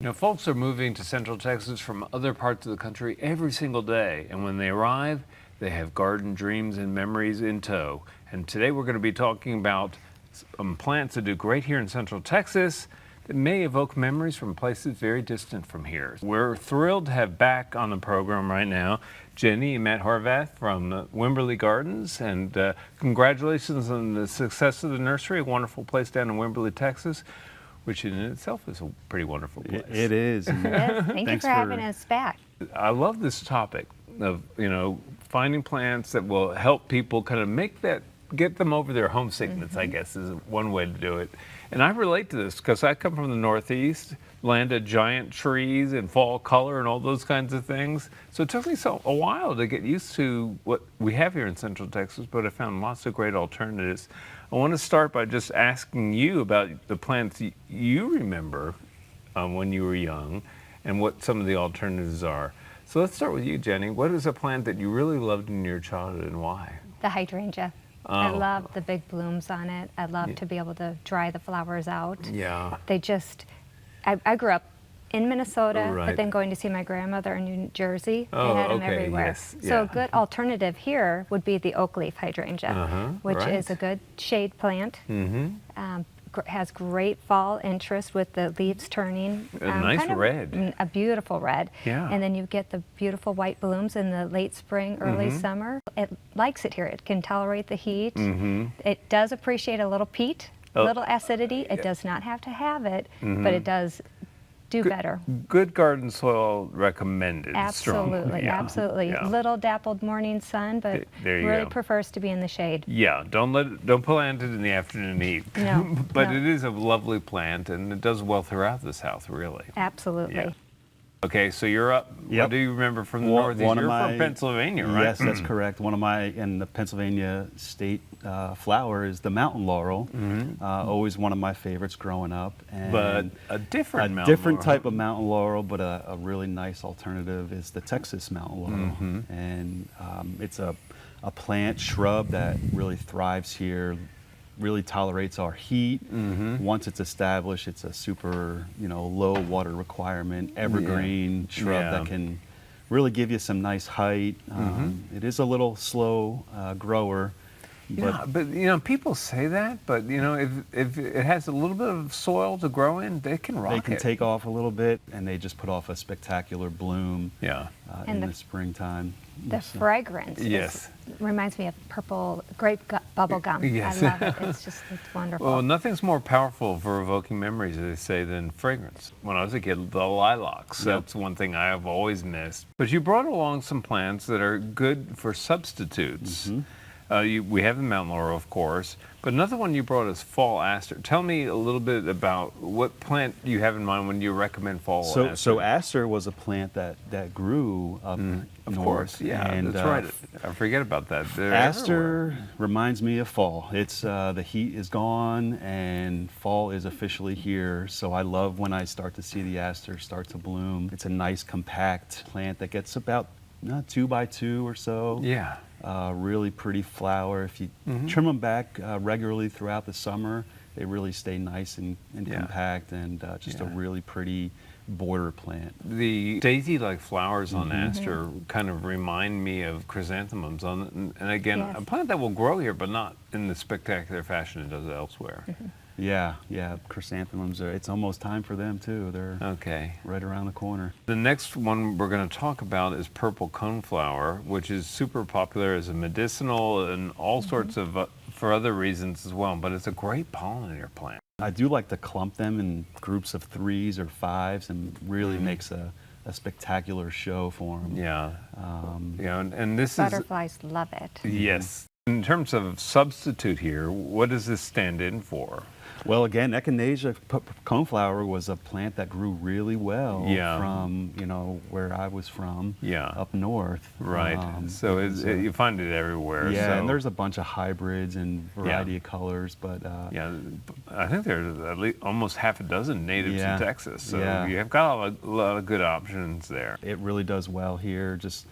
You know, folks are moving to Central Texas from other parts of the country every single day, and when they arrive, they have garden dreams and memories in tow. And today we're going to be talking about some plants that do great here in Central Texas that may evoke memories from places very distant from here. We're thrilled to have back on the program right now Jenny and Matt Horvath from Wimberley Gardens, and congratulations on the success of the nursery, a wonderful place down in Wimberley, Texas, which in itself is a pretty wonderful place. It is. Yes, thank you for having us back. I love this topic of, finding plants that will help people kind of get them over their homesickness, I guess, is one way to do it. And I relate to this because I come from the Northeast, land of giant trees and fall color and all those kinds of things. So it took me a while to get used to what we have here in Central Texas, but I found lots of great alternatives. I want to start by just asking you about the plants you remember when you were young and what some of the alternatives are. So let's start with you, Jenny. What is a plant that you really loved in your childhood and why? The hydrangea. I love the big blooms on it. I love to be able to dry the flowers out. Yeah. They just, I grew up in Minnesota, Right. but then going to see my grandmother in New Jersey. Oh, they had them okay, everywhere. yes, So a yeah. good alternative here would be the oak leaf hydrangea, which right. is a good shade plant. Has great fall interest with the leaves turning. A nice red. A beautiful red. Yeah. And then you get the beautiful white blooms in the late spring, early summer. It likes it here. It can tolerate the heat. It does appreciate a little peat, a little acidity. It does not have to have it, but it does do better. Good garden soil recommended. Absolutely, strongly. Yeah. absolutely. Yeah. Little dappled morning sun, but There you really go. prefers to be in the shade. Yeah, don't plant it in the afternoon heat. No, But no. it is a lovely plant and it does well throughout the South, really. Absolutely. Yeah. Okay, so you're up. Yep. What do you remember from the One- Northeast? one of You're my- from Pennsylvania, right? Yes, that's correct. One of my, in the Pennsylvania state flower is the mountain laurel. Always one of my favorites growing up. And But a different a mountain different laurel. type of mountain laurel, but a really nice alternative is the Texas mountain laurel. And it's a plant shrub that really thrives here, really tolerates our heat. Once it's established, it's a super, low water requirement, evergreen shrub Yeah. that can really give you some nice height. It is a little slow grower. But people say that, but if it has a little bit of soil to grow in, they can rock They can it. take off a little bit, and they just put off a spectacular bloom Yeah. in And the springtime. The fragrance Yes. reminds me of purple grape bubble gum. Yes. I love it. It's wonderful. Well, nothing's more powerful for evoking memories, as they say, than fragrance. When I was a kid, the lilacs, that's one thing I have always missed. But you brought along some plants that are good for substitutes. We have the mountain laurel, of course, but another one you brought is fall aster. Tell me a little bit about what plant you have in mind when you recommend fall aster. So aster was a plant that grew up Of north. course, yeah, and, that's right. I forget about that. They're Aster everywhere. reminds me of fall. It's the heat is gone and fall is officially here. So I love when I start to see the aster start to bloom. It's a nice compact plant that gets about 2 by 2 or so. Yeah. Really pretty flower. If you trim them back regularly throughout the summer, they really stay nice and compact and just a really pretty border plant. The daisy-like flowers on aster kind of remind me of chrysanthemums. And again, Yes. a plant that will grow here, but not in the spectacular fashion it does elsewhere. Yeah, chrysanthemums it's almost time for them too. They're Okay. right around the corner. The next one we're going to talk about is purple coneflower, which is super popular as a medicinal and all sorts of, for other reasons as well, but it's a great pollinator plant. I do like to clump them in groups of 3s or 5s and really makes a spectacular show for them. Yeah. And this Butterflies love it. is, yes. In terms of substitute here, what does this stand in for? Well, again, echinacea coneflower was a plant that grew really well from, where I was from, up north. Right. So you find it everywhere. Yeah, so. and there's a bunch of hybrids and variety of colors, but I think there's at least almost half a dozen natives in Texas. So you have got a lot of good options there. it really does well here. Just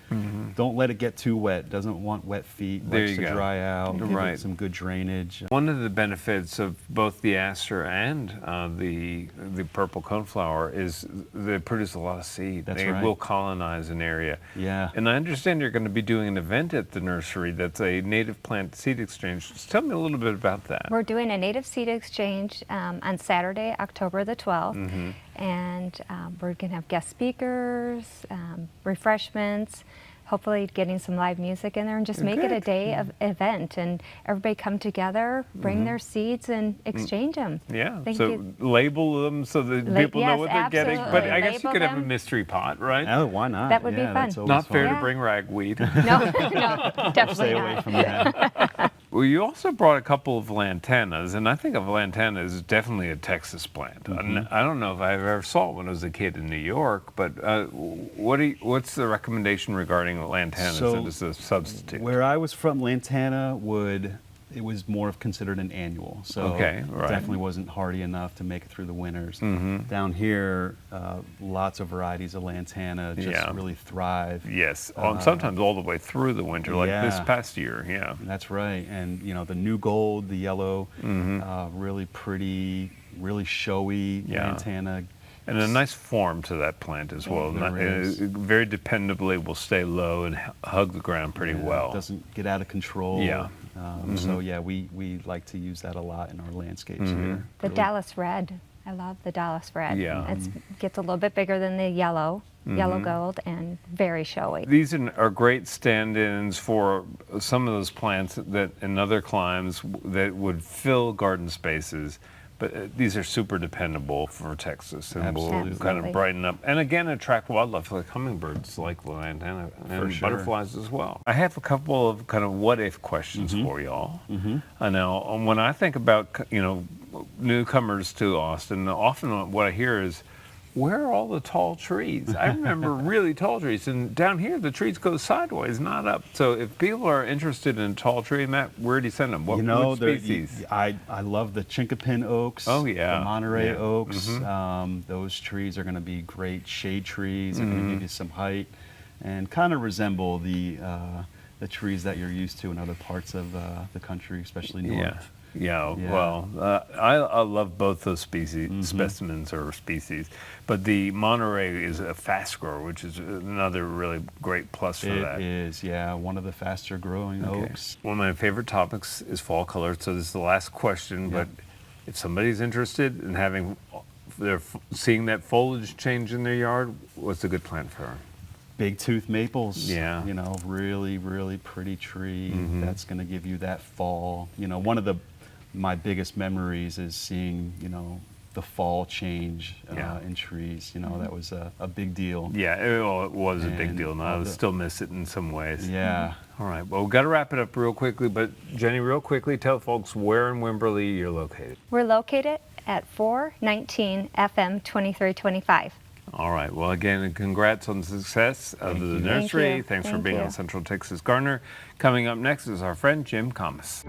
don't let it get too wet. Doesn't want wet feet. There Likes you to go. dry out. Give Right. it some good drainage. One of the benefits of both the the aster and the purple coneflower is they produce a lot of seed. That's they right. will colonize an area. Yeah. And I understand you're going to be doing an event at the nursery that's a native plant seed exchange. Just tell me a little bit about that. We're doing a native seed exchange on Saturday, October the 12th. Mm-hmm. And we're going to have guest speakers, refreshments, hopefully getting some live music in there, and just make it a Good. day of event. And everybody come together, bring their seeds, and exchange them. Yeah, Think so it- label them so that people know yes, what they're getting. But absolutely. I guess you Label could have a them. mystery pot, right? Oh, why not? That would be Yeah, fun. that's always Not fair fun. to bring ragweed. No, no, definitely Stay not. away from that. Well, you also brought a couple of lantanas, and I think of lantana as definitely a Texas plant. I don't know if I ever saw it when I was a kid in New York, but what's the recommendation regarding lantanas So, as a substitute? Where I was from, lantana it was more of considered an annual. So Okay, it right. definitely wasn't hardy enough to make it through the winters. Mm-hmm. Down here, lots of varieties of lantana just Yeah. really thrive. Yes, sometimes all the way through the winter, like this yeah. past year, yeah. That's right. And, the new gold, the yellow, really pretty, really showy Yeah. lantana. And a nice form to that plant as well. There is. Very dependably will stay low and hug the ground pretty Yeah, well. It doesn't get out of control. Yeah. So, yeah, we like to use that a lot in our landscapes here. The Really- Dallas red. I love the Dallas red. Yeah. It gets a little bit bigger than the yellow gold, and very showy. These are great stand-ins for some of those plants that in other climes that would fill garden spaces. But these are super dependable for Texas and will kind Absolutely. of brighten up. And again, attract wildlife like hummingbirds, like the lantana, and sure. butterflies as well. I have a couple of kind of what-if questions for y'all. I know when I think about, newcomers to Austin, often what I hear is, where are all the tall trees? I remember really tall trees, and down here the trees go sideways, not up. So if people are interested in a tall tree, Matt, where do you send them? Which species? I love the chinkapin oaks. Oh, yeah. The Monterey Yeah. oaks. Those trees are going to be great shade trees. They're going to give you some height, and kind of resemble the trees that you're used to in other parts of the country, especially north. Yeah. Yeah, Yeah. well, I love both those species, specimens or species, but the Monterey is a fast grower, which is another really great plus for that. It is, yeah, one of the faster growing Okay. oaks. One of my favorite topics is fall color, so this is the last question, but if somebody's interested in seeing that foliage change in their yard, what's a good plant for them? Big tooth maples, Yeah. really, really pretty tree. That's going to give you that fall. One of my biggest memories is seeing, the fall change Yeah. in trees. That was a big deal. Yeah, it was a big And deal, and I still miss it in some ways. Yeah. All right, well, we've got to wrap it up real quickly, but Jenny, real quickly, tell folks where in Wimberley you're located. We're located at 419 FM 2325. All right, well, again, congrats on the success of the you. Thank nursery. you. Thanks for Thank being you. on Central Texas Gardener. Coming up next is our friend Jim Comas.